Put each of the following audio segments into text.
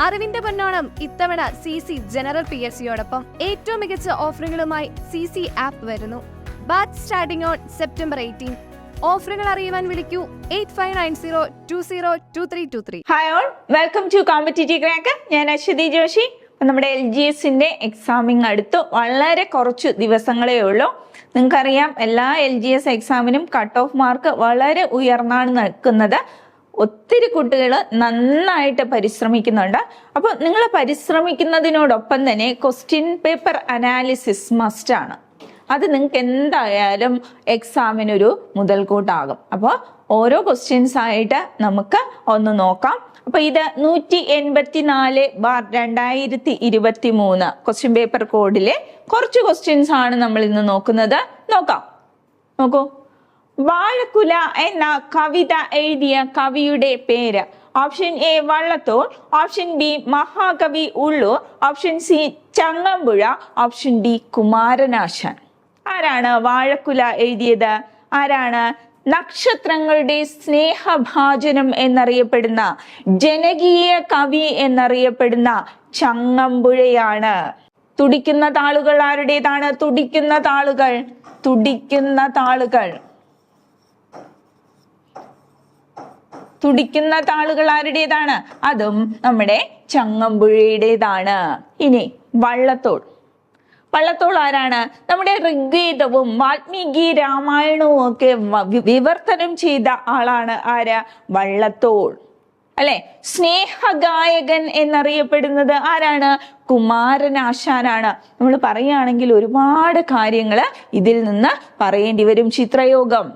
അറിവിന്റെ പൊന്നോണം ഇത്തവണ CC general PSCയോടൊപ്പം ഏറ്റവും മികച്ച ഓഫറുകളുമായി CC ആപ്പ് വരുന്നു. Batch starting on September 18. ഓഫറുകൾ അറിയുവാൻ വിളിക്കൂ 8590202323. Hi all, welcome to competitive crack. ഞാൻ അശ്വതി ജോഷി. നമ്മുടെ LGSന്റെ എക്സാമിങ് അടുത്ത് വളരെ കുറച്ച് ദിവസങ്ങളേ ഉള്ളൂ. നിങ്ങൾക്കറിയാം, എല്ലാ LGS എക്സാമിനും കട്ട് ഓഫ് മാർക്ക് വളരെ ഉയർന്നാണ് നിൽക്കുന്നത്. ഒത്തിരി കുട്ടികൾ നന്നായിട്ട് പരിശ്രമിക്കുന്നുണ്ട്. അപ്പോൾ നിങ്ങൾ പരിശ്രമിക്കുന്നതിനോടൊപ്പം തന്നെ ക്വസ്റ്റ്യൻ പേപ്പർ അനാലിസിസ് മസ്റ്റാണ്. അത് നിങ്ങൾക്ക് എന്തായാലും എക്സാമിനൊരു മുതൽക്കൂട്ടാകും. അപ്പോൾ ഓരോ ക്വസ്റ്റ്യൻസ് ആയിട്ട് നമുക്ക് ഒന്ന് നോക്കാം. അപ്പൊ ഇത് 184/2023 ക്വസ്റ്റ്യൻ പേപ്പർ കോഡിലെ കുറച്ച് ക്വസ്റ്റ്യൻസ് ആണ് നമ്മൾ ഇന്ന് നോക്കുന്നത്. നോക്കൂ. വാഴക്കുല എന്ന കവിത എഴുതിയ കവിയുടെ പേര്. Option A Vallathol, option B Mahakavi Ulloor, option C Changampuzha, option D Kumaranasan. ആരാണ് വാഴക്കുല എഴുതിയത്? ആരാണ്? നക്ഷത്രങ്ങളുടെ സ്നേഹഭാജനം എന്നറിയപ്പെടുന്ന, ജനകീയ കവി എന്നറിയപ്പെടുന്ന ചങ്ങമ്പുഴയാണ്. തുടിക്കുന്ന താളുകൾ ആരുടേതാണ്? തുടിക്കുന്ന താളുകൾ ആരുടേതാണ്? അതും നമ്മുടെ ചങ്ങമ്പുഴയുടേതാണ്. ഇനി വള്ളത്തോൾ ആരാണ്? നമ്മുടെ ഋഗ്വേദവും വാൽമീകി രാമായണവും ഒക്കെ വിവർത്തനം ചെയ്ത ആളാണ്. ആര്? വള്ളത്തോൾ അല്ലെ. സ്നേഹഗായകൻ എന്നറിയപ്പെടുന്നത് ആരാണ്? കുമാരനാശാനാണ്. നമ്മൾ പറയുകയാണെങ്കിൽ ഒരുപാട് കാര്യങ്ങൾ ഇതിൽ നിന്ന് പറയേണ്ടി വരും. ചിത്രയോഗം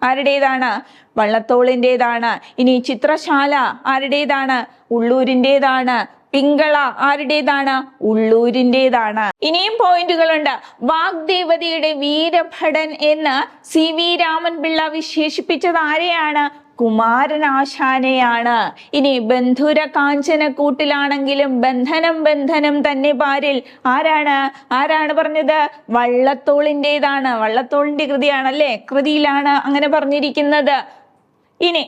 ആരുടേതാണ്? വള്ളത്തോളിൻ്റെതാണ്. ഇനി ചിത്രശാല ആരുടേതാണ്? ഉള്ളൂരിൻ്റെതാണ്. പിങ്കള ആരുടേതാണ്? ഉള്ളൂരിൻ്റെതാണ്. ഇനിയും പോയിന്റുകളുണ്ട്. വാഗ്ദേവതയുടെ വീരഭടൻ എന്ന് CV രാമൻപിള്ള വിശേഷിപ്പിച്ചത് ആരെയാണ്? കുമാരനാശാനെയാണ്. ഇനി ബന്ധുര കാഞ്ചന കൂട്ടിലാണെങ്കിലും ബന്ധനം തന്നെ പാരിൽ ആരാണ് പറഞ്ഞത്? വള്ളത്തോളിൻ്റെതാണ്. വള്ളത്തോളിന്റെ കൃതിയാണല്ലേ, കൃതിയിലാണ് അങ്ങനെ പറഞ്ഞിരിക്കുന്നത്. ഇനി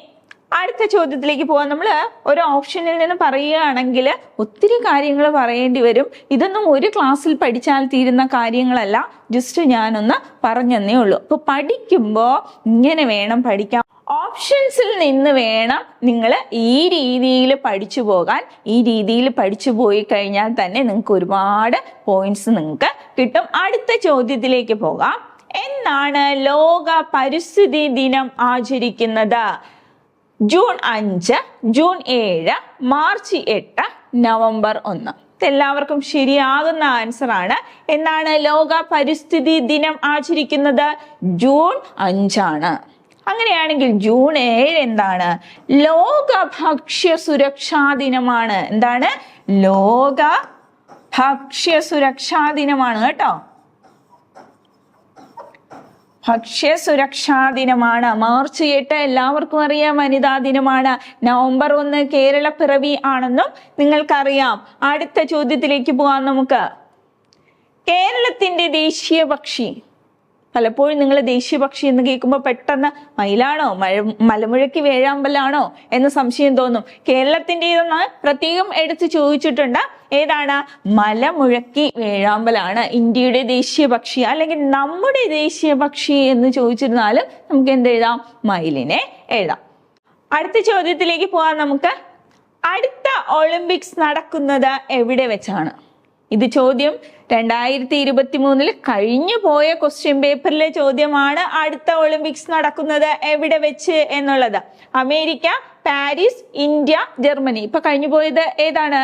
അടുത്ത ചോദ്യത്തിലേക്ക് പോവാം. നമ്മൾ ഒരു ഓപ്ഷനിൽ നിന്ന് പറയുകയാണെങ്കിൽ ഒത്തിരി കാര്യങ്ങൾ പറയേണ്ടി വരും. ഇതൊന്നും ഒരു ക്ലാസ്സിൽ പഠിച്ചാൽ തീരുന്ന കാര്യങ്ങളല്ല. ജസ്റ്റ് ഞാനൊന്ന് പറഞ്ഞതേ ഉള്ളൂ. അപ്പൊ പഠിക്കുമ്പോൾ ഇങ്ങനെ വേണം പഠിക്കാൻ. ഓപ്ഷൻസിൽ നിന്ന് വേണം നിങ്ങൾ ഈ രീതിയിൽ പഠിച്ചു പോകാൻ. ഈ രീതിയിൽ പഠിച്ചു പോയി കഴിഞ്ഞാൽ തന്നെ നിങ്ങൾക്ക് ഒരുപാട് പോയിന്റ്സ് നിങ്ങൾക്ക് കിട്ടും. അടുത്ത ചോദ്യത്തിലേക്ക് പോകാം. എന്നാണ് ലോക പരിസ്ഥിതി ദിനം ആചരിക്കുന്നത്? June 5, June 7, March 8, November 1. എല്ലാവർക്കും ശരിയാകുന്ന ആൻസർ ആണ്. എന്നാണ് ലോക പരിസ്ഥിതി ദിനം ആചരിക്കുന്നത്? ജൂൺ 5 ആണ്. അങ്ങനെയാണെങ്കിൽ ജൂൺ 7 എന്താണ്? ലോക ഭക്ഷ്യ സുരക്ഷാ ദിനമാണ്. എന്താണ്? ലോക ഭക്ഷ്യ സുരക്ഷാ ദിനമാണ് കേട്ടോ. ഭക്ഷ്യ സുരക്ഷാ ദിനമാണ്. മാർച്ച് 8 എല്ലാവർക്കും അറിയാം, വനിതാ ദിനമാണ്. നവംബർ 1 കേരള പിറവി ആണെന്നും നിങ്ങൾക്കറിയാം. അടുത്ത ചോദ്യത്തിലേക്ക് പോകാം നമുക്ക്. കേരളത്തിന്റെ ദേശീയ പക്ഷി. പലപ്പോഴും നിങ്ങൾ ദേശീയ പക്ഷി എന്ന് കേൾക്കുമ്പോൾ പെട്ടെന്ന് മയിലാണോ, മലമുഴക്കി വേഴാമ്പലാണോ എന്ന് സംശയം തോന്നും. കേരളത്തിൻ്റെതെന്ന് പ്രത്യേകം എടുത്ത് ചോദിച്ചിട്ടുണ്ട്. ഏതാണ്? മലമുഴക്കി വേഴാമ്പലാണ് ഇന്ത്യയുടെ ദേശീയ പക്ഷി. അല്ലെങ്കിൽ നമ്മുടെ ദേശീയ പക്ഷി എന്ന് ചോദിച്ചിരുന്നാലും നമുക്ക് എന്തെഴുതാം? മയിലിനെ എഴുതാം. അടുത്ത ചോദ്യത്തിലേക്ക് പോകാം നമുക്ക്. അടുത്ത ഒളിമ്പിക്സ് നടക്കുന്നത് എവിടെ വെച്ചാണ്? ഇത് ചോദ്യം 2023 കഴിഞ്ഞു പോയ ക്വസ്റ്റ്യൻ പേപ്പറിലെ ചോദ്യമാണ്. അടുത്ത ഒളിമ്പിക്സ് നടക്കുന്നത് എവിടെ വെച്ച് എന്നുള്ളത്. America, Paris, India, Germany. ഇപ്പൊ കഴിഞ്ഞു പോയത് ഏതാണ്?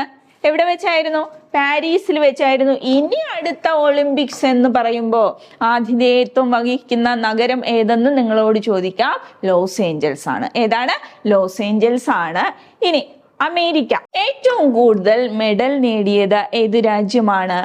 എവിടെ വെച്ചായിരുന്നു? പാരീസിൽ വെച്ചായിരുന്നു. ഇനി അടുത്ത ഒളിമ്പിക്സ് എന്ന് പറയുമ്പോൾ ആതിഥേയത്വം വഹിക്കുന്ന നഗരം ഏതെന്ന് നിങ്ങളോട് ചോദിക്കാം. ലോസ് ഏഞ്ചൽസ് ആണ്. ഏതാണ്? ലോസ് ഏഞ്ചൽസ് ആണ്. ഇനി അമേരിക്ക ഏറ്റവും കൂടുതൽ മെഡൽ നേടിയത് ഏത് രാജ്യമാണ്?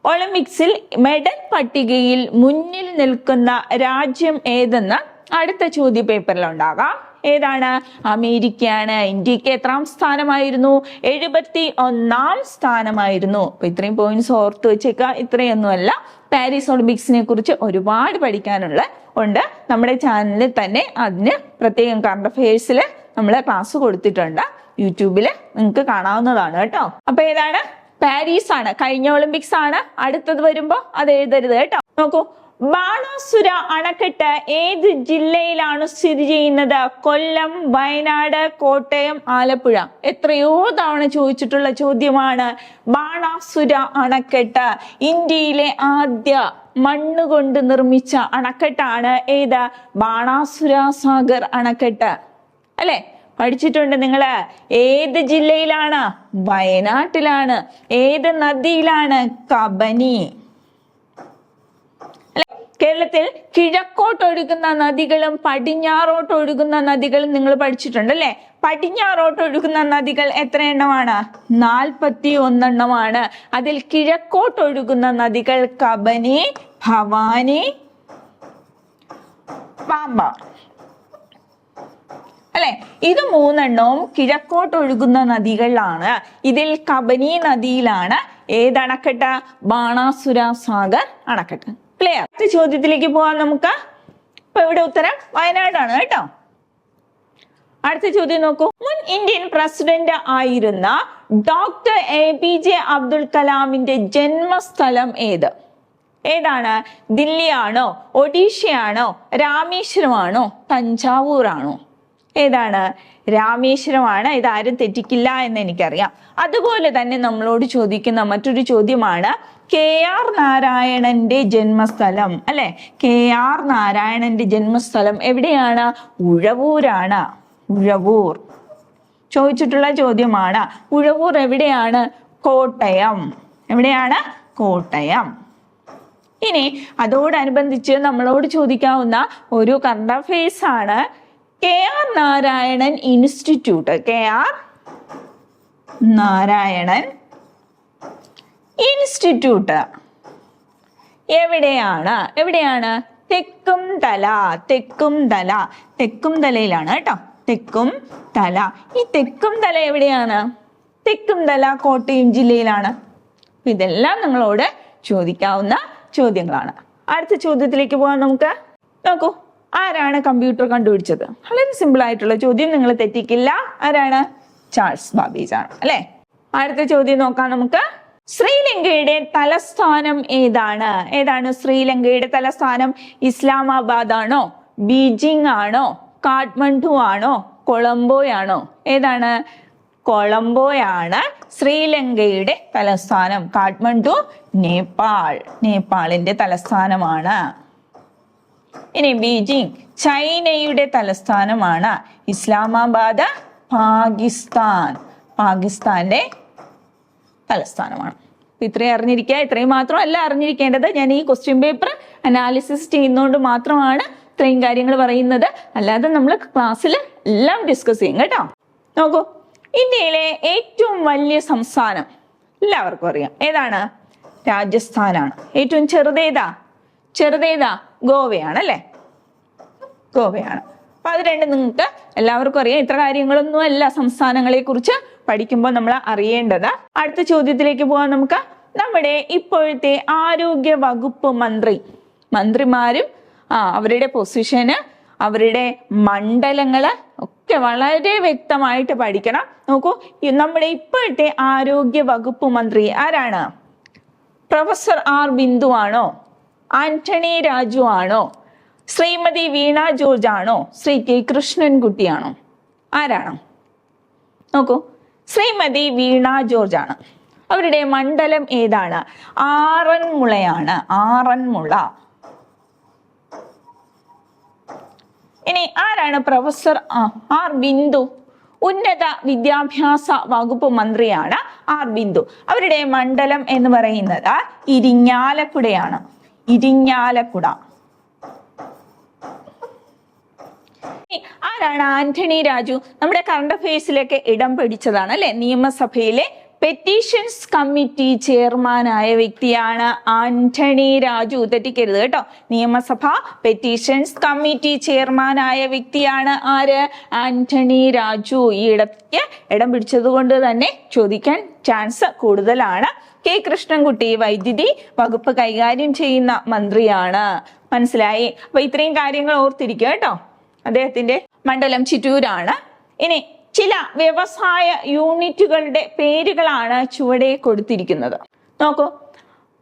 ഒളിമ്പിക്സിൽ മെഡൽ പട്ടികയിൽ മുന്നിൽ നിൽക്കുന്ന രാജ്യം ഏതെന്ന് അടുത്ത ചോദ്യ പേപ്പറിൽ ഉണ്ടാകാം. ഏതാണ്? അമേരിക്കയാണ്. ഇന്ത്യക്ക് എത്രാം സ്ഥാനമായിരുന്നു? 71ാം സ്ഥാനമായിരുന്നു. അപ്പൊ ഇത്രയും പോയിന്റ്സ് ഓർത്ത് വെച്ചേക്കുക. ഇത്രയൊന്നുമല്ല, പാരീസ് ഒളിമ്പിക്സിനെ കുറിച്ച് ഒരുപാട് പഠിക്കാനുള്ള ഉണ്ട്. നമ്മുടെ ചാനലിൽ തന്നെ അതിന് പ്രത്യേകം കറണ്ട് അഫയേഴ്സിൽ നമ്മൾ ക്ലാസ് കൊടുത്തിട്ടുണ്ട്. യൂട്യൂബിൽ നിങ്ങൾക്ക് കാണാവുന്നതാണ് കേട്ടോ. അപ്പൊ ഏതാണ്? പാരീസ് ആണ്. കഴിഞ്ഞ ഒളിമ്പിക്സ് ആണ്. അടുത്തത് വരുമ്പോ അത് എഴുതരുത് കേട്ടോ. നോക്കൂ, ബാണാസുര അണക്കെട്ട് ഏത് ജില്ലയിലാണ് സ്ഥിതി ചെയ്യുന്നത്? കൊല്ലം, വയനാട്, കോട്ടയം, ആലപ്പുഴ. എത്രയോ തവണ ചോദിച്ചിട്ടുള്ള ചോദ്യമാണ്. ബാണാസുര അണക്കെട്ട് ഇന്ത്യയിലെ ആദ്യ മണ്ണുകൊണ്ട് നിർമ്മിച്ച അണക്കെട്ടാണ് ഏത്? ബാണാസുര സാഗർ അണക്കെട്ട് അല്ലെ? പഠിച്ചിട്ടുണ്ട് നിങ്ങള്. ഏത് ജില്ലയിലാണ്? വയനാട്ടിലാണ്. ഏത് നദിയിലാണ്? കബനി. കേരളത്തിൽ കിഴക്കോട്ടൊഴുകുന്ന നദികളും പടിഞ്ഞാറോട്ടൊഴുകുന്ന നദികളും നിങ്ങൾ പഠിച്ചിട്ടുണ്ട് അല്ലെ? പടിഞ്ഞാറോട്ടൊഴുകുന്ന നദികൾ എത്ര എണ്ണമാണ്? 41 എണ്ണമാണ്. അതിൽ കിഴക്കോട്ടൊഴുകുന്ന നദികൾ കബനി, ഭവാനി, പാമ്പാർ അല്ലെ? ഇത് 3 എണ്ണവും കിഴക്കോട്ടൊഴുകുന്ന നദികളാണ്. ഇതിൽ കബനി നദിയിലാണ് ഏതണക്കെട്ട്? ബാണാസുര സാഗർ അണക്കെട്ട്. ക്ലിയർ? അടുത്ത ചോദ്യത്തിലേക്ക് പോവാം നമുക്ക്. ഇപ്പൊ ഇവിടെ ഉത്തരം വയനാടാണ് കേട്ടോ. അടുത്ത ചോദ്യം നോക്കൂ. മുൻ ഇന്ത്യൻ പ്രസിഡന്റ് ആയിരുന്ന ഡോക്ടർ APJ അബ്ദുൽ കലാമിന്റെ ജന്മസ്ഥലം ഏത്? ഏതാണ്? ദില്ലിയാണോ, ഒഡീഷയാണോ, രാമേശ്വരമാണോ, തഞ്ചാവൂരാണോ? ഏതാണ്? രാമേശ്വരമാണ്. ഇതാരും തെറ്റിക്കില്ല എന്ന് എനിക്കറിയാം. അതുപോലെ തന്നെ നമ്മളോട് ചോദിക്കുന്ന മറ്റൊരു ചോദ്യമാണ് KR നാരായണന്റെ ജന്മസ്ഥലം അല്ലെ? KR നാരായണന്റെ ജന്മസ്ഥലം എവിടെയാണ്? ഉഴവൂരാണ്. ഉഴവൂർ ചോദിച്ചിട്ടുള്ള ചോദ്യമാണ്. ഉഴവൂർ എവിടെയാണ്? കോട്ടയം. എവിടെയാണ്? കോട്ടയം. ഇനി അതോടനുബന്ധിച്ച് നമ്മളോട് ചോദിക്കാവുന്ന ഒരു കറണ്ട് അഫയേഴ്സ് ആണ് KR Narayanan institute. KR Narayanan institute എവിടെയാണ്? എവിടെയാണ്? തെക്കുംതല. തെക്കുംതല. തെക്കുംതലയിലാണ് കേട്ടോ. തെക്കുംതല. ഈ തെക്കുംതല എവിടെയാണ്? തെക്കുംതല കോട്ടയം ജില്ലയിലാണ്. ഇതെല്ലാം നിങ്ങളോട് ചോദിക്കാവുന്ന ചോദ്യങ്ങളാണ്. അടുത്ത ചോദ്യത്തിലേക്ക് പോകാൻ നമുക്ക്. നോക്കൂ, ആരാണ് കമ്പ്യൂട്ടർ കണ്ടുപിടിച്ചത്? വളരെ സിമ്പിൾ ആയിട്ടുള്ള ചോദ്യം, നിങ്ങൾ തെറ്റിക്കില്ല. ആരാണ്? ചാൾസ് ബാബേജ് ആണ് അല്ലെ? അടുത്ത ചോദ്യം നോക്കാം നമുക്ക്. ശ്രീലങ്കയുടെ തലസ്ഥാനം ഏതാണ്? ഏതാണ് ശ്രീലങ്കയുടെ തലസ്ഥാനം? ഇസ്ലാമാബാദ് ആണോ, ബീജിംഗ് ആണോ, കാഠ്മണ്ഡു ആണോ, കൊളംബോയാണോ? ഏതാണ്? കൊളംബോയാണ് ശ്രീലങ്കയുടെ തലസ്ഥാനം. കാഠ്മണ്ഡു നേപ്പാൾ, നേപ്പാളിന്റെ തലസ്ഥാനമാണ്. ഇനി ബീജിംഗ് ചൈനയുടെ തലസ്ഥാനമാണ്. ഇസ്ലാമാബാദ് പാകിസ്ഥാൻ, പാകിസ്ഥാന്റെ തലസ്ഥാനമാണ്. ഇത്രയും അറിഞ്ഞിരിക്കുക. ഇത്രയും മാത്രമല്ല അറിഞ്ഞിരിക്കേണ്ടത്. ഞാൻ ഈ ക്വസ്റ്റ്യൻ പേപ്പർ അനാലിസിസ് ചെയ്യുന്നതുകൊണ്ട് മാത്രമാണ് ഇത്രയും കാര്യങ്ങൾ പറയുന്നത്. അല്ലാതെ നമ്മൾ ക്ലാസ്സിൽ എല്ലാം ഡിസ്കസ് ചെയ്യും കേട്ടോ. നോക്കൂ, ഇന്ത്യയിലെ ഏറ്റവും വലിയ സംസ്ഥാനം എല്ലാവർക്കും അറിയാം. ഏതാണ്? രാജസ്ഥാനാണ്. ഏറ്റവും ചെറുതേതാ? ചെറുതേതാ? ഗോവയാണ് അല്ലെ? ഗോവയാണ്. അപ്പൊ അത് രണ്ടും നിങ്ങൾക്ക് എല്ലാവർക്കും അറിയാം. ഇത്ര കാര്യങ്ങളൊന്നും അല്ല സംസ്ഥാനങ്ങളെ കുറിച്ച് പഠിക്കുമ്പോൾ നമ്മൾ അറിയേണ്ടത്. അടുത്ത ചോദ്യത്തിലേക്ക് പോകാൻ നമുക്ക്. നമ്മുടെ ഇപ്പോഴത്തെ ആരോഗ്യ വകുപ്പ് മന്ത്രിമാരും അവരുടെ പൊസിഷന്, അവരുടെ മണ്ഡലങ്ങള് ഒക്കെ വളരെ വ്യക്തമായിട്ട് പഠിക്കണം. നോക്കൂ, നമ്മുടെ ഇപ്പോഴത്തെ ആരോഗ്യ വകുപ്പ് മന്ത്രി ആരാണ്? പ്രൊഫസർ R ബിന്ദു ആണോ, ആന്റണി രാജു ആണോ, ശ്രീമതി വീണ ജോർജ് ആണോ, ശ്രീ K കൃഷ്ണൻകുട്ടിയാണോ? ആരാണ്? നോക്കൂ, ശ്രീമതി വീണ ജോർജ് ആണ്. അവരുടെ മണ്ഡലം ഏതാണ്? ആറന്മുളയാണ്. ആറന്മുള. ഇനി ആരാണ് പ്രൊഫസർ R ബിന്ദു? ഉന്നത വിദ്യാഭ്യാസ വകുപ്പ് മന്ത്രിയാണ് R ബിന്ദു. അവരുടെ മണ്ഡലം എന്ന് പറയുന്നത് ഇരിങ്ങാലക്കുടയാണ്. ഇരിങ്ങാലക്കുട. ആരാണ് ആന്റണി രാജു? നമ്മുടെ കറണ്ട് അഫയേഴ്സിലേക്ക് ഇടം പിടിച്ചതാണ് അല്ലെ? നിയമസഭയിലെ പെറ്റീഷൻസ് കമ്മിറ്റി ചെയർമാനായ വ്യക്തിയാണ് ആന്റണി രാജു. തെറ്റിക്കരുത് കേട്ടോ. നിയമസഭ പെറ്റീഷൻസ് കമ്മിറ്റി ചെയർമാനായ വ്യക്തിയാണ് ആര്? ആന്റണി രാജു. ഈ ഇടയ്ക്ക് ഇടം പിടിച്ചത് കൊണ്ട് തന്നെ ചോദിക്കാൻ ചാൻസ് കൂടുതലാണ്. K കൃഷ്ണൻകുട്ടി വൈദ്യുതി വകുപ്പ് കൈകാര്യം ചെയ്യുന്ന മന്ത്രിയാണ്. മനസ്സിലായി? അപ്പൊ ഇത്രയും കാര്യങ്ങൾ ഓർത്തിരിക്കുക കേട്ടോ. അദ്ദേഹത്തിന്റെ മണ്ഡലം ചിറ്റൂരാണ്. ഇനി ചില വ്യവസായ യൂണിറ്റുകളുടെ പേരുകളാണ് ചുവടെ കൊടുത്തിരിക്കുന്നത്. നോക്കൂ,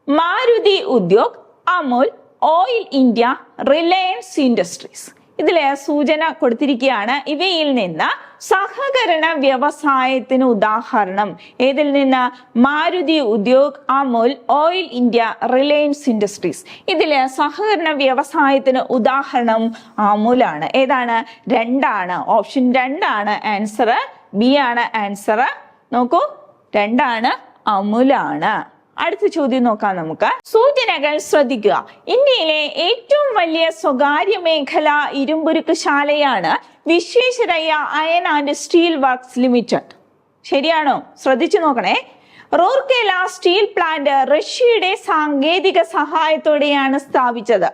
Maruti Udyog, Amul, oil India, Reliance industries. ഇതിലെ സൂചന കൊടുത്തിരിക്കുകയാണ്. ഇവയിൽ നിന്ന് സഹകരണ വ്യവസായത്തിന് ഉദാഹരണം ഏതിൽ നിന്ന്? Maruti Udyog, Amul, oil India, Reliance industries. ഇതില് സഹകരണ വ്യവസായത്തിന് ഉദാഹരണം അമുലാണ്. ഏതാണ്? 2 ഓപ്ഷൻ 2 ആൻസർ. ബി ആണ് ആൻസർ. നോക്കൂ, 2 അമുലാണ്. അടുത്ത ചോദ്യം നോക്കാം നമുക്ക്. സൂചനകൾ ശ്രദ്ധിക്കുക. ഇന്ത്യയിലെ ഏറ്റവും വലിയ സ്വകാര്യ മേഖല ഇരുമ്പുരുക്കുശാലയാണ് Visvesvaraya Iron and Steel Works Limited. ശരിയാണോ? ശ്രദ്ധിച്ചു നോക്കണേ. റൂർക്കേല സ്റ്റീൽ പ്ലാന്റ് റഷ്യയുടെ സാങ്കേതിക സഹായത്തോടെയാണ് സ്ഥാപിച്ചത്.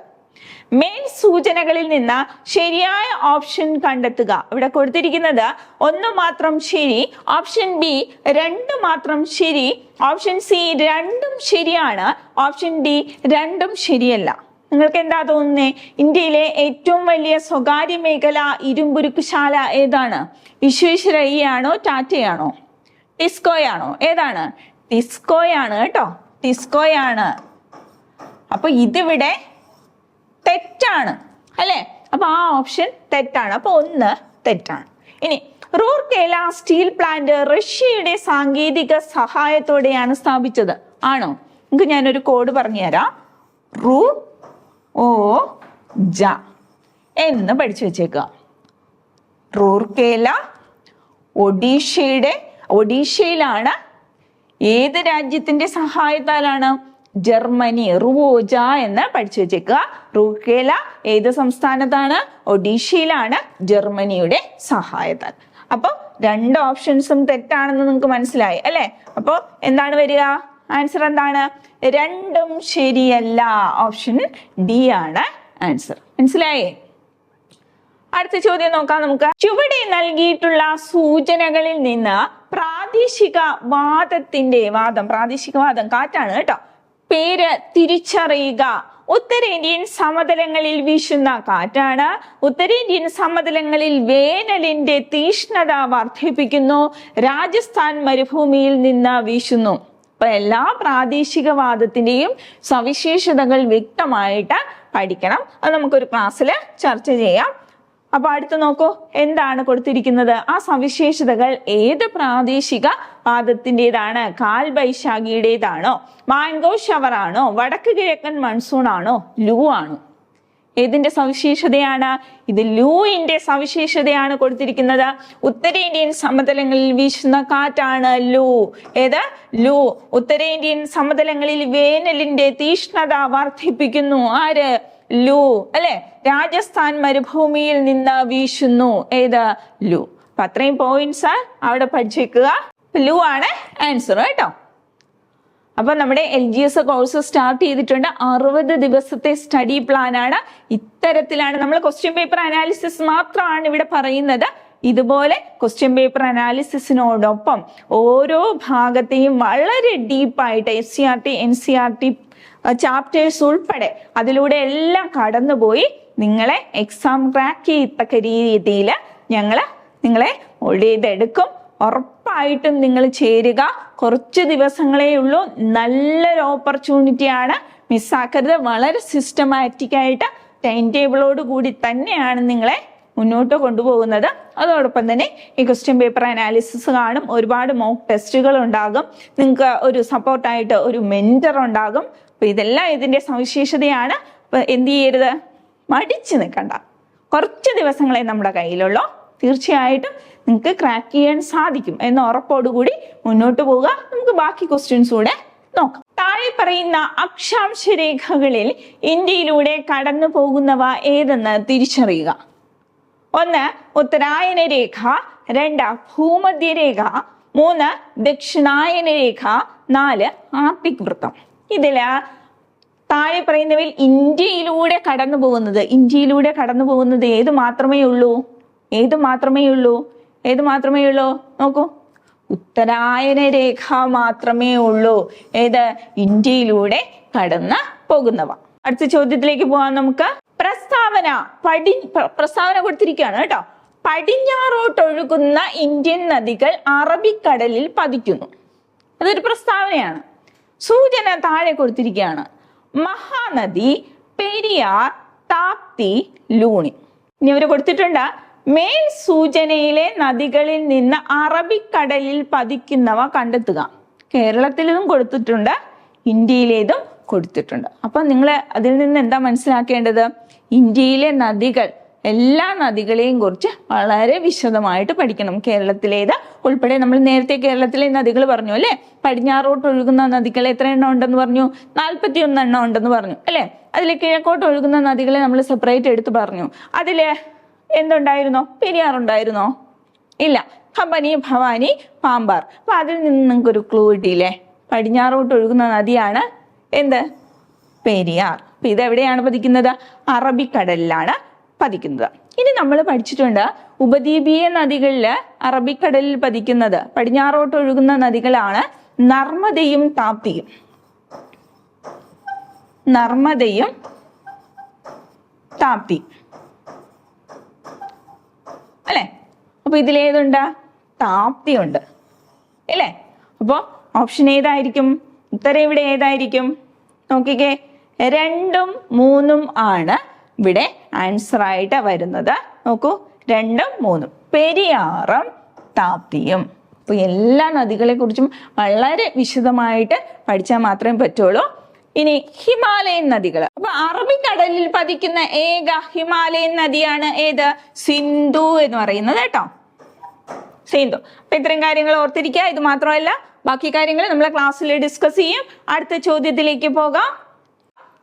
മെയിൻ സൂചനകളിൽ നിന്ന് ശരിയായ ഓപ്ഷൻ കണ്ടെത്തുക. ഇവിടെ കൊടുത്തിരിക്കുന്നത് 1 മാത്രം ശരി, ഓപ്ഷൻ ബി 2 മാത്രം ശരി, ഓപ്ഷൻ സി 2ഉം ശരിയാണ്, ഓപ്ഷൻ ഡി 2ഉം ശരിയല്ല. നിങ്ങൾക്ക് എന്താ തോന്നുന്നേ? ഇന്ത്യയിലെ ഏറ്റവും വലിയ സ്വകാര്യ മേഖല ഇരുമ്പുരുക്കുശാല ഏതാണ്? വിശ്വേശ്വരയ്യയാണോ ടാറ്റയാണോ ടിസ്കോയാണോ? ഏതാണ്? ടിസ്കോയാണ് കേട്ടോ, ടിസ്കോയാണ്. അപ്പൊ ഇതിവിടെ തെറ്റാണ് അല്ലെ? അപ്പൊ ആ ഓപ്ഷൻ തെറ്റാണ്. അപ്പൊ 1 തെറ്റാണ്. ഇനി റൂർക്കേല സ്റ്റീൽ പ്ലാന്റ് റഷ്യയുടെ സാങ്കേതിക സഹായത്തോടെയാണ് സ്ഥാപിച്ചത്. ആണോ? നിങ്ങൾക്ക് ഞാനൊരു കോഡ് പറഞ്ഞുതരാം. റൂ ഓ ജ എന്ന് പഠിച്ചു വെച്ചേക്കുക. റൂർക്കേല ഒഡീഷയിലാണ്. ഏത് രാജ്യത്തിന്റെ സഹായത്താലാണ്? ജർമ്മനി. റുവോജ എന്ന് പഠിച്ചു വെച്ചേക്കുക. റൂർക്കേല ഏത് സംസ്ഥാനത്താണ്? ഒഡീഷയിലാണ്, ജർമ്മനിയുടെ സഹായത്താൽ. അപ്പൊ 2 ഓപ്ഷൻസും തെറ്റാണെന്ന് നിങ്ങൾക്ക് മനസ്സിലായി അല്ലെ? അപ്പൊ എന്താണ് വരിക? ആൻസർ എന്താണ്? 2ഉം ശരിയല്ല. ഓപ്ഷൻ ഡി ആണ് ആൻസർ. മനസ്സിലായേ? അടുത്ത ചോദ്യം നോക്കാം നമുക്ക്. ചുവടെ നൽകിയിട്ടുള്ള സൂചനകളിൽ നിന്ന് പ്രാദേശികവാദം കാറ്റാണ് കേട്ടോ, പേര് തിരിച്ചറിയുക. ഉത്തരേന്ത്യൻ സമതലങ്ങളിൽ വീശുന്ന കാറ്റാണ്. ഉത്തരേന്ത്യൻ സമതലങ്ങളിൽ വേനലിന്റെ തീഷ്ണത വർദ്ധിപ്പിക്കുന്നു. രാജസ്ഥാൻ മരുഭൂമിയിൽ നിന്ന് വീശുന്നു. അപ്പൊ എല്ലാ പ്രാദേശികവാദത്തിന്റെയും സവിശേഷതകൾ വ്യക്തമായിട്ട് പഠിക്കണം. അത് നമുക്കൊരു ക്ലാസ്സിൽ ചർച്ച ചെയ്യാം. അപ്പൊ അടുത്ത് നോക്കൂ, എന്താണ് കൊടുത്തിരിക്കുന്നത്? ആ സവിശേഷതകൾ ഏത് പ്രാദേശിക വാദത്തിൻ്റെതാണ്? കാൽബൈശാഖിയുടേതാണോ? മാംഗോ ഷവർ ആണോ? വടക്ക് കിഴക്കൻ മൺസൂൺ ആണോ? ലൂ ആണോ? ഏതിന്റെ സവിശേഷതയാണ്? ഇത് ലൂയിന്റെ സവിശേഷതയാണ് കൊടുത്തിരിക്കുന്നത്. ഉത്തരേന്ത്യൻ സമതലങ്ങളിൽ വീശുന്ന കാറ്റാണ് ലൂ. ഏത്? ലൂ. ഉത്തരേന്ത്യൻ സമതലങ്ങളിൽ വേനലിന്റെ തീഷ്ണത വർദ്ധിപ്പിക്കുന്നു. ആര്? ലൂ അല്ലെ? രാജസ്ഥാൻ മരുഭൂമിയിൽ നിന്ന് വീശുന്നു. ഏത്? ലൂ. അപ്പൊ അത്രയും പോയിന്റ്സ് അവിടെ പഠിച്ചേക്കുക. ലൂ ആണ് ആൻസർ കേട്ടോ. അപ്പൊ നമ്മുടെ LGS കോഴ്സ് സ്റ്റാർട്ട് ചെയ്തിട്ടുണ്ട്. 60 ദിവസത്തെ സ്റ്റഡി പ്ലാൻ ആണ്. ഇത്തരത്തിലാണ് നമ്മൾ ക്വസ്റ്റ്യൻ പേപ്പർ അനാലിസിസ് മാത്രമാണ് ഇവിടെ പറയുന്നത്. ഇതുപോലെ ക്വസ്റ്റ്യൻ പേപ്പർ അനാലിസിസിനോടൊപ്പം ഓരോ ഭാഗത്തെയും വളരെ ഡീപ്പായിട്ട് SCRT NCRT ചാപ്റ്റേഴ്സ് ഉൾപ്പെടെ അതിലൂടെ എല്ലാം കടന്നുപോയി നിങ്ങളെ എക്സാം ക്രാക്ക് ചെയ്യത്തക്ക രീതിയിൽ നിങ്ങളെ മോൾഡ് ചെയ്തെടുക്കും. ഉറപ്പായിട്ടും നിങ്ങൾ ചേരുക. കുറച്ച് ദിവസങ്ങളേ ഉള്ളൂ. നല്ലൊരു ഓപ്പർച്യൂണിറ്റിയാണ്, മിസ്സാക്കരുത്. വളരെ സിസ്റ്റമാറ്റിക് ആയിട്ട് ടൈം ടേബിളോട് കൂടി തന്നെയാണ് നിങ്ങളെ മുന്നോട്ട് കൊണ്ടുപോകുന്നത്. അതോടൊപ്പം തന്നെ ഈ ക്വസ്റ്റ്യൻ പേപ്പർ അനാലിസിസ് കാണും. ഒരുപാട് മോക്ക് ടെസ്റ്റുകൾ ഉണ്ടാകും. നിങ്ങൾക്ക് ഒരു സപ്പോർട്ടായിട്ട് ഒരു മെന്റർ ഉണ്ടാകും. അപ്പൊ ഇതെല്ലാം ഇതിന്റെ സവിശേഷതയാണ്. അപ്പൊ എന്ത് ചെയ്യരുത്? മടിച്ചു നിൽക്കണ്ട. കുറച്ച് ദിവസങ്ങളെ നമ്മുടെ കയ്യിലുള്ളൂ. തീർച്ചയായിട്ടും നിങ്ങൾക്ക് ക്രാക്ക് ചെയ്യാൻ സാധിക്കും എന്ന ഉറപ്പോടുകൂടി മുന്നോട്ട് പോവുക. നമുക്ക് ബാക്കി ക്വസ്റ്റ്യൻസ് കൂടെ നോക്കാം. താഴെ പറയുന്ന അക്ഷാംശ രേഖകളിൽ ഇന്ത്യയിലൂടെ കടന്നു പോകുന്നവ ഏതെന്ന് തിരിച്ചറിയുക. 1 ഉത്തരായന രേഖ, 2 ഭൂമധ്യരേഖ, 3 ദക്ഷിണായന രേഖ, 4 ആർട്ടിക് വൃത്തം. ഇതില് താഴെ പറയുന്നവയിൽ ഇന്ത്യയിലൂടെ കടന്നു പോകുന്നത് ഏത് മാത്രമേ ഉള്ളൂ? നോക്കൂ, ഉത്തരായന രേഖ മാത്രമേ ഉള്ളൂ. ഏത്? ഇന്ത്യയിലൂടെ കടന്നു പോകുന്നവ. അടുത്ത ചോദ്യത്തിലേക്ക് പോകാം നമുക്ക്. പ്രസ്താവന കൊടുത്തിരിക്കുകയാണ് കേട്ടോ. പടിഞ്ഞാറോട്ടൊഴുകുന്ന ഇന്ത്യൻ നദികൾ അറബിക്കടലിൽ പതിക്കുന്നു. അതൊരു പ്രസ്താവനയാണ്. സൂചന താഴെ കൊടുത്തിരിക്കുകയാണ്. മഹാനദി, പെരിയാർ, താപ്തി, ലൂണി. ഇനി അവര് കൊടുത്തിട്ടുണ്ട് മേൽ സൂചനയിലെ നദികളിൽ നിന്ന് അറബിക്കടലിൽ പതിക്കുന്നവ കണ്ടെത്തുക. കേരളത്തിലും കൊടുത്തിട്ടുണ്ട്, ഇന്ത്യയിലേതും കൊടുത്തിട്ടുണ്ട്. അപ്പൊ നിങ്ങൾ അതിൽ നിന്ന് എന്താ മനസ്സിലാക്കേണ്ടത്? ഇന്ത്യയിലെ നദികൾ, എല്ലാ നദികളെയും കുറിച്ച് വളരെ വിശദമായിട്ട് പഠിക്കണം. കേരളത്തിലേത് ഉൾപ്പെടെ നമ്മൾ നേരത്തെ കേരളത്തിലെ നദികൾ പറഞ്ഞു അല്ലെ. പടിഞ്ഞാറോട്ട് ഒഴുകുന്ന നദികൾ എത്ര എണ്ണം ഉണ്ടെന്ന് പറഞ്ഞു? 41 എണ്ണം ഉണ്ടെന്ന് പറഞ്ഞു അല്ലെ. അതിൽ കിഴക്കോട്ട് ഒഴുകുന്ന നദികളെ നമ്മൾ സെപ്പറേറ്റ് എടുത്ത് പറഞ്ഞു. അതില് എന്തുണ്ടായിരുന്നോ? പെരിയാർ ഉണ്ടായിരുന്നോ? ഇല്ല. കബനി, ഭവാനി, പാമ്പാർ. അപ്പൊ അതിൽ നിന്ന് നിങ്ങൾക്ക് ഒരു ക്ലൂ കിട്ടിയില്ലേ? പടിഞ്ഞാറോട്ട് ഒഴുകുന്ന നദിയാണ് എന്ത്? പെരിയാർ. അപ്പൊ ഇതെവിടെയാണ് പതിക്കുന്നത്? അറബിക്കടലിലാണ് പതിക്കുന്നത്. ഇനി നമ്മൾ പഠിച്ചിട്ടുണ്ട് ഉപദ്വീപീയ നദികളില് അറബിക്കടലിൽ പതിക്കുന്നത് പടിഞ്ഞാറോട്ട് ഒഴുകുന്ന നദികളാണ് നർമ്മദയും താപ്തിയും. നർമ്മദയും താപ്തി അല്ലെ. അപ്പൊ ഇതിലേതുണ്ട്? താപ്തി ഉണ്ട് അല്ലേ. അപ്പൊ ഓപ്ഷൻ ഏതായിരിക്കും? ഉത്തരം ഇവിടെ ഏതായിരിക്കും? നോക്കിക്കേ, 2ഉം 3ഉം ആണ് ഇവിടെ ആൻസർ ആയിട്ട് വരുന്നത്. നോക്കൂ, 2ഉം 3ഉം, പെരിയാറും താപ്തിയും. അപ്പൊ എല്ലാ നദികളെ കുറിച്ചും വളരെ വിശദമായിട്ട് പഠിച്ചാൽ മാത്രമേ പറ്റുള്ളൂ. ഇനി ഹിമാലയൻ നദികൾ. അപ്പൊ അറബിക്കടലിൽ പതിക്കുന്ന ഏക ഹിമാലയൻ നദിയാണ് ഏത്? സിന്ധു എന്ന് പറയുന്നത് കേട്ടോ. സിന്ധു. അപ്പൊ ഇത്രയും കാര്യങ്ങൾ ഓർത്തിരിക്കുക. ഇത് മാത്രമല്ല, ബാക്കി കാര്യങ്ങൾ നമ്മളെ ക്ലാസ്സിൽ ഡിസ്കസ് ചെയ്യും. അടുത്ത ചോദ്യത്തിലേക്ക് പോകാം.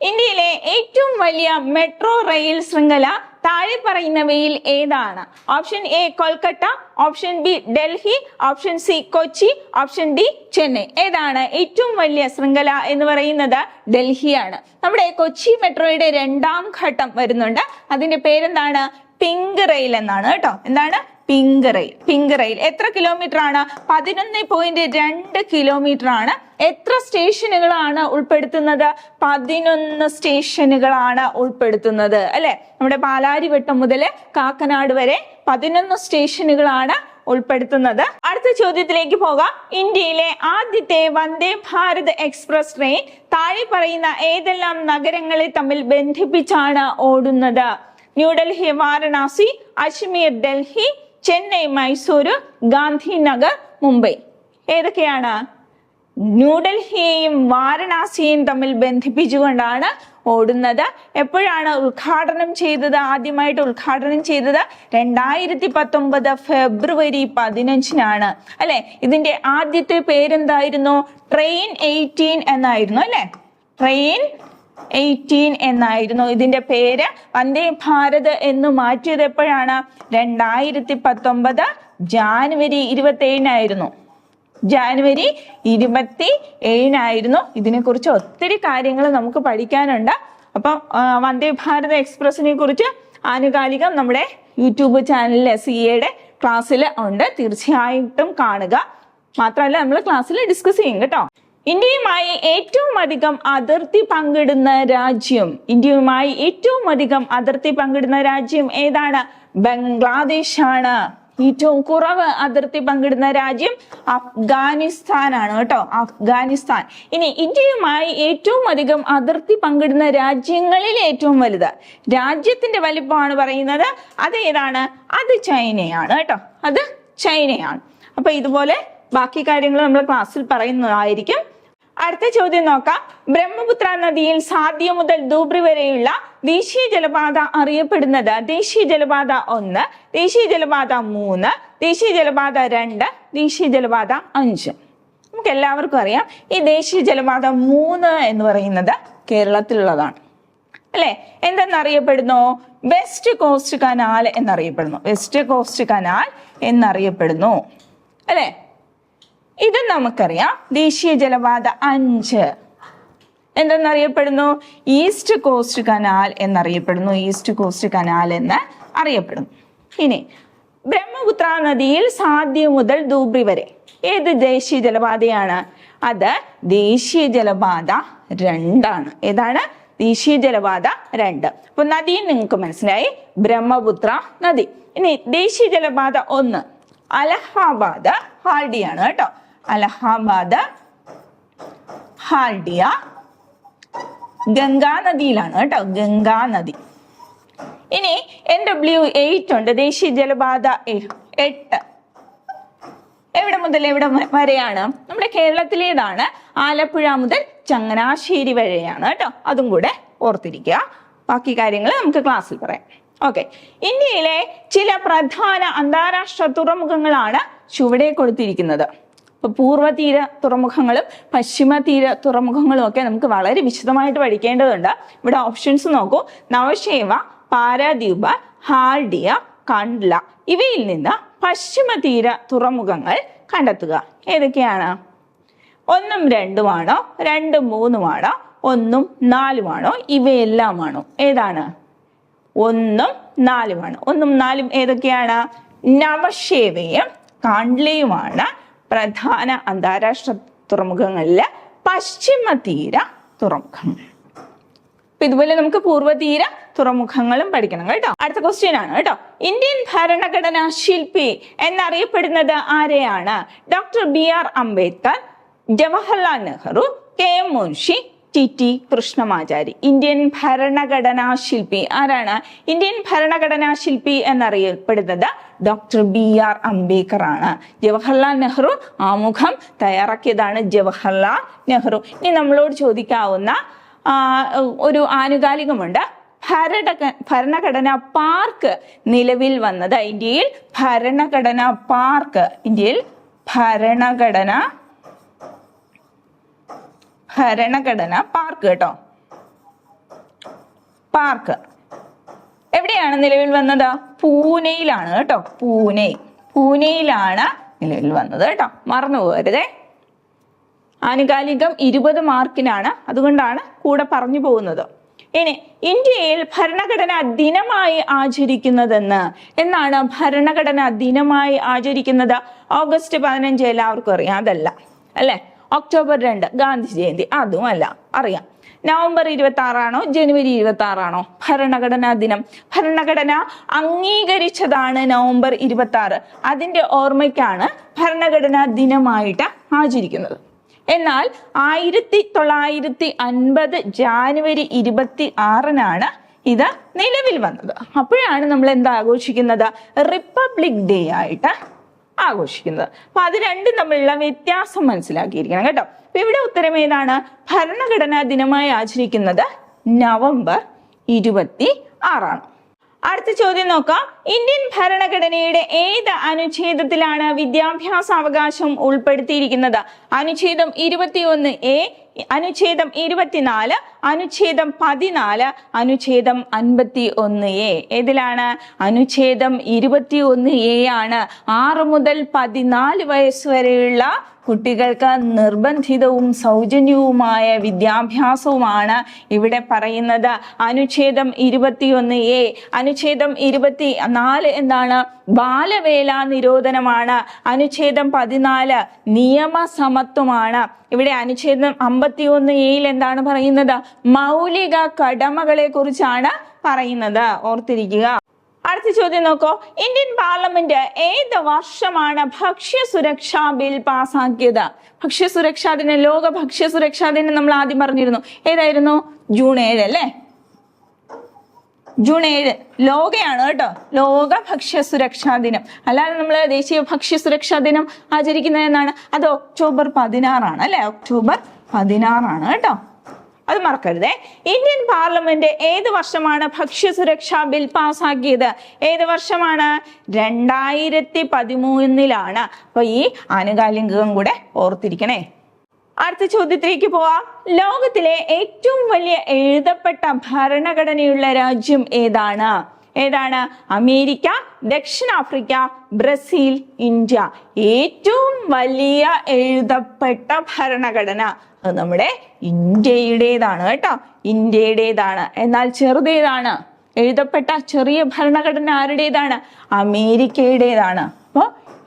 ഇന്ത്യയിലെ ഏറ്റവും വലിയ മെട്രോ റെയിൽ ശൃംഖല താഴെ പറയുന്നവയിൽ ഏതാണ്? Option A Kolkata, option B Delhi, option C Kochi, option D Chennai. ഏതാണ് ഏറ്റവും വലിയ ശൃംഖല എന്ന് പറയുന്നത്? ഡൽഹിയാണ്. നമ്മുടെ കൊച്ചി മെട്രോയുടെ 2ാം ഘട്ടം വരുന്നുണ്ട്. അതിന്റെ പേരെന്താണ്? പിങ്ക് റെയിൽ എന്നാണ് കേട്ടോ. എന്താണ്? Pink rail. പിങ്ക് റെയിൽ എത്ര കിലോമീറ്റർ ആണ്? 11.2 കിലോമീറ്റർ ആണ്. എത്ര സ്റ്റേഷനുകളാണ് ഉൾപ്പെടുത്തുന്നത്? 11 സ്റ്റേഷനുകളാണ് ഉൾപ്പെടുത്തുന്നത് അല്ലെ. നമ്മുടെ പാലാരിവട്ടം മുതൽ കാക്കനാട് വരെ 11 സ്റ്റേഷനുകളാണ് ഉൾപ്പെടുത്തുന്നത്. അടുത്ത ചോദ്യത്തിലേക്ക് പോകാം. ഇന്ത്യയിലെ ആദ്യത്തെ വന്ദേ ഭാരത് എക്സ്പ്രസ് ട്രെയിൻ താഴെ പറയുന്ന ഏതെല്ലാം നഗരങ്ങളെ തമ്മിൽ ബന്ധിപ്പിച്ചാണ് ഓടുന്നത്? ന്യൂഡൽഹി വാരണാസി, അജ്മീർ ഡൽഹി, ചെന്നൈ മൈസൂരു, ഗാന്ധിനഗർ മുംബൈ. ഏതൊക്കെയാണ്? ന്യൂഡൽഹിയെയും വാരണാസിയെയും തമ്മിൽ ബന്ധിപ്പിച്ചുകൊണ്ടാണ് ഓടുന്നത്. എപ്പോഴാണ് ഉദ്ഘാടനം ചെയ്തത്? ആദ്യമായിട്ട് ഉദ്ഘാടനം ചെയ്തത് 2019 ഫെബ്രുവരി 15 അല്ലെ. ഇതിന്റെ ആദ്യത്തെ പേരെന്തായിരുന്നു? ട്രെയിൻ 18 എന്നായിരുന്നു അല്ലെ. ട്രെയിൻ 18 എന്നായിരുന്നു ഇതിന്റെ പേര്. വന്ദേ ഭാരത് എന്ന് മാറ്റിയത് എപ്പോഴാണ്? 2019 ജാനുവരി 27 ജാനുവരി 27 ഇതിനെക്കുറിച്ച് ഒത്തിരി കാര്യങ്ങൾ നമുക്ക് പഠിക്കാനുണ്ട്. അപ്പം വന്ദേ ഭാരത് എക്സ്പ്രസിനെ കുറിച്ച് ആനുകാലികം നമ്മുടെ യൂട്യൂബ് ചാനലിൽ SEAയുടെ ക്ലാസ്സിൽ ഉണ്ട്. തീർച്ചയായിട്ടും കാണുക. മാത്രമല്ല നമ്മൾ ക്ലാസ്സിൽ ഡിസ്കസ് ചെയ്യും കേട്ടോ. ഇന്ത്യയുമായി ഏറ്റവും അധികം അതിർത്തി പങ്കിടുന്ന രാജ്യം, ഇന്ത്യയുമായി ഏറ്റവും അധികം അതിർത്തി പങ്കിടുന്ന രാജ്യം ഏതാണ്? ബംഗ്ലാദേശാണ്. ഏറ്റവും കുറവ് അതിർത്തി പങ്കിടുന്ന രാജ്യം അഫ്ഗാനിസ്ഥാൻ ആണ് കേട്ടോ. അഫ്ഗാനിസ്ഥാൻ. ഇനി ഇന്ത്യയുമായി ഏറ്റവും അധികം അതിർത്തി പങ്കിടുന്ന രാജ്യങ്ങളിൽ ഏറ്റവും വലുത് രാജ്യത്തിന്റെ വലിപ്പമാണ് പറയുന്നത്. അത് ഏതാണ്? അത് ചൈനയാണ് കേട്ടോ. അത് ചൈനയാണ്. അപ്പൊ ഇതുപോലെ ബാക്കി കാര്യങ്ങൾ നമ്മൾ ക്ലാസ്സിൽ പറയുന്നതായിരിക്കും. അടുത്ത ചോദ്യം നോക്കാം. ബ്രഹ്മപുത്ര നദിയിൽ സാധ്യ മുതൽ ധൂബ്രി വരെയുള്ള ദേശീയ ജലപാത അറിയപ്പെടുന്നത്? ദേശീയ ജലപാത 1, ദേശീയ ജലപാത 3, ദേശീയ ജലപാത 2, ദേശീയ ജലപാത 5. നമുക്ക് എല്ലാവർക്കും അറിയാം ഈ ദേശീയ ജലപാത 3 എന്ന് പറയുന്നത് കേരളത്തിലുള്ളതാണ് അല്ലെ. എന്തെന്നറിയപ്പെടുന്നു? വെസ്റ്റ് കോസ്റ്റ് കനാൽ എന്നറിയപ്പെടുന്നു. വെസ്റ്റ് കോസ്റ്റ് കനാൽ എന്നറിയപ്പെടുന്നു അല്ലെ. ഇത് നമുക്കറിയാം. ദേശീയ ജലപാത 5 എന്തെന്നറിയപ്പെടുന്നു? ഈസ്റ്റ് കോസ്റ്റ് കനാൽ എന്നറിയപ്പെടുന്നു. ഈസ്റ്റ് കോസ്റ്റ് കനാൽ എന്ന് അറിയപ്പെടുന്നു. ഇനി ബ്രഹ്മപുത്ര നദിയിൽ സാധ്യ മുതൽ ധൂബ്രി വരെ ഏത് ദേശീയ ജലപാതയാണ്? അത് ദേശീയ ജലപാത 2 ആണ്. ഏതാണ്? ദേശീയ ജലപാത 2. അപ്പൊ നദി നിങ്ങൾക്ക് മനസ്സിലായി, ബ്രഹ്മപുത്ര നദി. ഇനി ദേശീയ ജലപാത 1 അലഹാബാദ് ഹാൽഡിയാണ് കേട്ടോ. അലഹാബാദ് ഹാൽഡിയ ഗംഗാ നദിയിലാണ് കേട്ടോ, ഗംഗാ നദി. ഇനി NW8 ഉണ്ട്, ദേശീയ ജലപാത 8. എവിടെ മുതൽ എവിടെ വരെയാണ്? നമ്മുടെ കേരളത്തിലേതാണ്. ആലപ്പുഴ മുതൽ ചങ്ങനാശ്ശേരി വരെയാണ് കേട്ടോ. അതും കൂടെ ഓർത്തിരിക്കുക. ബാക്കി കാര്യങ്ങൾ നമുക്ക് ക്ലാസ്സിൽ പറയാം. ഓക്കെ, ഇന്ത്യയിലെ ചില പ്രധാന അന്താരാഷ്ട്ര തുറമുഖങ്ങളാണ് ചുവടെ കൊടുത്തിരിക്കുന്നത്. ഇപ്പൊ പൂർവ്വതീര തുറമുഖങ്ങളും പശ്ചിമ തീര തുറമുഖങ്ങളും ഒക്കെ നമുക്ക് വളരെ വിശദമായിട്ട് പഠിക്കേണ്ടതുണ്ട്. ഇവിടെ ഓപ്ഷൻസ് നോക്കൂ. നവശേവ, പാരാദ്വീപ്, ഹാൽഡിയ, കണ്ട്ല. ഇവയിൽ നിന്ന് പശ്ചിമ തീര തുറമുഖങ്ങൾ കണ്ടെത്തുക. ഏതൊക്കെയാണ്? 1ഉം 2ഉം ആണോ? 2ഉം 3ഉം ആണോ? 1ഉം 4ഉം ആണോ? ഇവയെല്ലാമാണോ? ഏതാണ്? 1ഉം 4ഉമാണ്. 1ഉം 4ഉം ഏതൊക്കെയാണ്? നവശേവയും കാണ്ട്ലയുമാണ് പ്രധാന അന്താരാഷ്ട്ര തുറമുഖങ്ങളിലെ പശ്ചിമ തീര തുറമുഖങ്ങൾ. അപ്പൊ ഇതുപോലെ നമുക്ക് പൂർവ്വതീര തുറമുഖങ്ങളും പഠിക്കണം കേട്ടോ. അടുത്ത ക്വസ്റ്റ്യൻ ആണ് കേട്ടോ. ഇന്ത്യൻ ഭരണഘടനാ ശില്പി എന്നറിയപ്പെടുന്നത് ആരെയാണ്? Doctor BR Ambedkar, Jawaharlal Nehru, KM Munshi, TT Krishnamachari. Indian ഭരണഘടനാ ശില്പി ആരാണ്? ഇന്ത്യൻ ഭരണഘടനാ ശില്പി എന്നറിയപ്പെടുന്നത് ഡോക്ടർ BR അംബേദ്കർ ആണ്. ജവഹർലാൽ നെഹ്റു ആമുഖം തയ്യാറാക്കിയതാണ് ജവഹർലാൽ നെഹ്റു. ഇനി നമ്മളോട് ചോദിക്കാവുന്ന ഒരു ആനുകാലികമുണ്ട്. ഭരണഘടനാ പാർക്ക് നിലവിൽ വന്നത് ഇന്ത്യയിൽ. ഭരണഘടനാ പാർക്ക് ഇന്ത്യയിൽ ഭരണഘടനാ പാർക്ക് കേട്ടോ. പാർക്ക് എവിടെയാണ് നിലവിൽ വന്നത്? പൂനെയിലാണ് കേട്ടോ. പൂനെയിലാണ് നിലവിൽ വന്നത് കേട്ടോ. മറന്നു പോകരുതേ. ആനുകാലികം 20 മാർക്കിനാണ്, അതുകൊണ്ടാണ് കൂടെ പറഞ്ഞു പോകുന്നത്. ഇനി ഇന്ത്യയിൽ ഭരണഘടനാ ദിനമായി ആചരിക്കുന്നതെന്ന് എന്നാണ് ഭരണഘടനാ ദിനമായി ആചരിക്കുന്നത്? ഓഗസ്റ്റ് 15 എല്ലാവർക്കും അറിയാം, അതല്ല അല്ലെ. ഒക്ടോബർ 2 ഗാന്ധി ജയന്തി, അതും അല്ല, അറിയാം. നവംബർ 26 ആണോ ജനുവരി 26 ആണോ ഭരണഘടനാ ദിനം? ഭരണഘടന അംഗീകരിച്ചതാണ് നവംബർ 26. അതിന്റെ ഓർമ്മയ്ക്കാണ് ഭരണഘടനാ ദിനമായിട്ട് ആചരിക്കുന്നത്. എന്നാൽ 1950 ജാനുവരി 26 ഇത് നിലവിൽ വന്നത്. അപ്പോഴാണ് നമ്മൾ എന്താ ആഘോഷിക്കുന്നത്? റിപ്പബ്ലിക് ഡേ ആയിട്ട് ആഘോഷിക്കുന്നത്. അപ്പൊ അത് രണ്ടും തമ്മിലുള്ള വ്യത്യാസം മനസ്സിലാക്കിയിരിക്കണം കേട്ടോ. അപ്പൊ ഇവിടെ ഉത്തരം ഏതാണ്? ഭരണഘടനാ ദിനമായി ആചരിക്കുന്നത് നവംബർ 26. അടുത്ത ചോദ്യം നോക്കാം. ഇന്ത്യൻ ഭരണഘടനയുടെ ഏത് അനുച്ഛേദത്തിലാണ് വിദ്യാഭ്യാസ അവകാശം ഉൾപ്പെടുത്തിയിരിക്കുന്നത്? അനുച്ഛേദം 21A, അനുച്ഛേദം 24, അനുച്ഛേദം 14, അനുച്ഛേദം 51A. ഏതിലാണ്? അനുച്ഛേദം 21A ആണ്. 6 മുതൽ 14 വയസ്സ് വരെയുള്ള കുട്ടികൾക്ക് നിർബന്ധിതവും സൗജന്യവുമായ വിദ്യാഭ്യാസവുമാണ് ഇവിടെ പറയുന്നത്. അനുച്ഛേദം 21A. അനുച്ഛേദം 24 എന്താണ്? ബാലവേല നിരോധനമാണ്. അനുച്ഛേദം 14 നിയമസമത്വമാണ്. ഇവിടെ അനുച്ഛേദം 51A എന്താണ് പറയുന്നത്? മൗലിക കടമകളെ കുറിച്ചാണ് പറയുന്നത്. ഓർത്തിരിക്കുക. അടുത്ത ചോദ്യം നോക്കൂ. ഇന്ത്യൻ പാർലമെന്റ് ഏത് വർഷമാണ് ഭക്ഷ്യസുരക്ഷാ ബിൽ പാസാക്കിയത്? ഭക്ഷ്യസുരക്ഷാ ദിനം, ലോക ഭക്ഷ്യസുരക്ഷാ ദിനം നമ്മൾ ആദ്യം പറഞ്ഞിരുന്നു. ഏതായിരുന്നു? ജൂൺ 7 അല്ലേ? ജൂൺ 7 ലോകയാണ് കേട്ടോ. ലോക ഭക്ഷ്യസുരക്ഷാ ദിനം. അല്ലാതെ നമ്മൾ ദേശീയ ഭക്ഷ്യസുരക്ഷാ ദിനം ആചരിക്കുന്നത് എന്നാണ്? അത് ഒക്ടോബർ 16 അല്ലെ? ഒക്ടോബർ 16 കേട്ടോ. അത് മറക്കരുതേ. ഇന്ത്യൻ പാർലമെന്റ് ഏത് വർഷമാണ് ഭക്ഷ്യസുരക്ഷാ ബിൽ പാസാക്കിയത്? ഏത് വർഷമാണ്? 2013. അപ്പൊ ഈ ആനുകാലികം കൂടെ ഓർത്തിരിക്കണേ. അടുത്ത ചോദ്യത്തിലേക്ക് പോവാം. ലോകത്തിലെ ഏറ്റവും വലിയ എഴുതപ്പെട്ട ഭരണഘടനയുള്ള രാജ്യം ഏതാണ്? അമേരിക്ക, ദക്ഷിണാഫ്രിക്ക, ബ്രസീൽ, ഇന്ത്യ. ഏറ്റവും വലിയ എഴുതപ്പെട്ട ഭരണഘടന അത് നമ്മുടെ ഇന്ത്യയുടേതാണ് കേട്ടോ. ഇന്ത്യയുടേതാണ്. എന്നാൽ ചെറുതേതാണ്? എഴുതപ്പെട്ട ചെറിയ ഭരണഘടന ആരുടേതാണ്? അമേരിക്കയുടേതാണ്. അപ്പൊ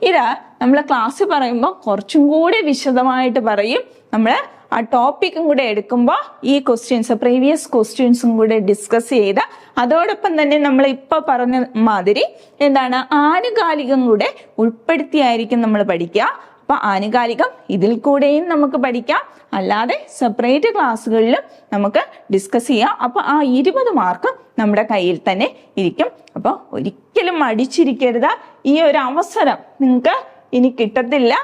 ഇത് നമ്മൾ ക്ലാസ് പറയുമ്പോൾ കുറച്ചും കൂടി വിശദമായിട്ട് പറയും. നമ്മൾ ആ ടോപ്പിക്കും കൂടെ എടുക്കുമ്പോൾ ഈ ക്വസ്റ്റ്യൻസ് പ്രീവിയസ് ക്വസ്റ്റ്യൻസും കൂടെ ഡിസ്കസ് ചെയ്ത് അതോടൊപ്പം തന്നെ നമ്മൾ ഇപ്പൊ പറഞ്ഞ മാതിരി എന്താണ് ആനുകാലികം കൂടെ ഉൾപ്പെടുത്തിയായിരിക്കും നമ്മൾ പഠിക്കുക. അപ്പൊ ആനുകാലികം ഇതിൽ കൂടെയും നമുക്ക് പഠിക്കാം, അല്ലാതെ സെപ്പറേറ്റ് ക്ലാസ്സുകളിലും നമുക്ക് ഡിസ്കസ് ചെയ്യാം. അപ്പൊ ആ 20 മാർക്ക് നമ്മുടെ കയ്യിൽ തന്നെ ഇരിക്കും. അപ്പൊ ഒരിക്കലും മടിച്ചിരിക്കരുത്. ഈ ഒരു അവസരം നിങ്ങൾക്ക് ഇനി കിട്ടത്തില്ല.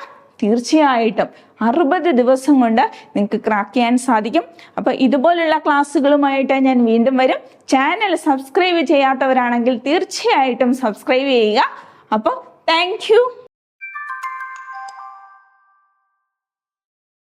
തീർച്ചയായിട്ടും 60 ദിവസം കൊണ്ട് നിങ്ങൾക്ക് ക്രാക്ക് ചെയ്യാൻ സാധിക്കും. അപ്പൊ ഇതുപോലുള്ള ക്ലാസ്സുകളുമായിട്ട് ഞാൻ വീണ്ടും വരും. ചാനൽ സബ്സ്ക്രൈബ് ചെയ്യാത്തവരാണെങ്കിൽ തീർച്ചയായിട്ടും സബ്സ്ക്രൈബ് ചെയ്യുക. അപ്പോൾ താങ്ക് യു.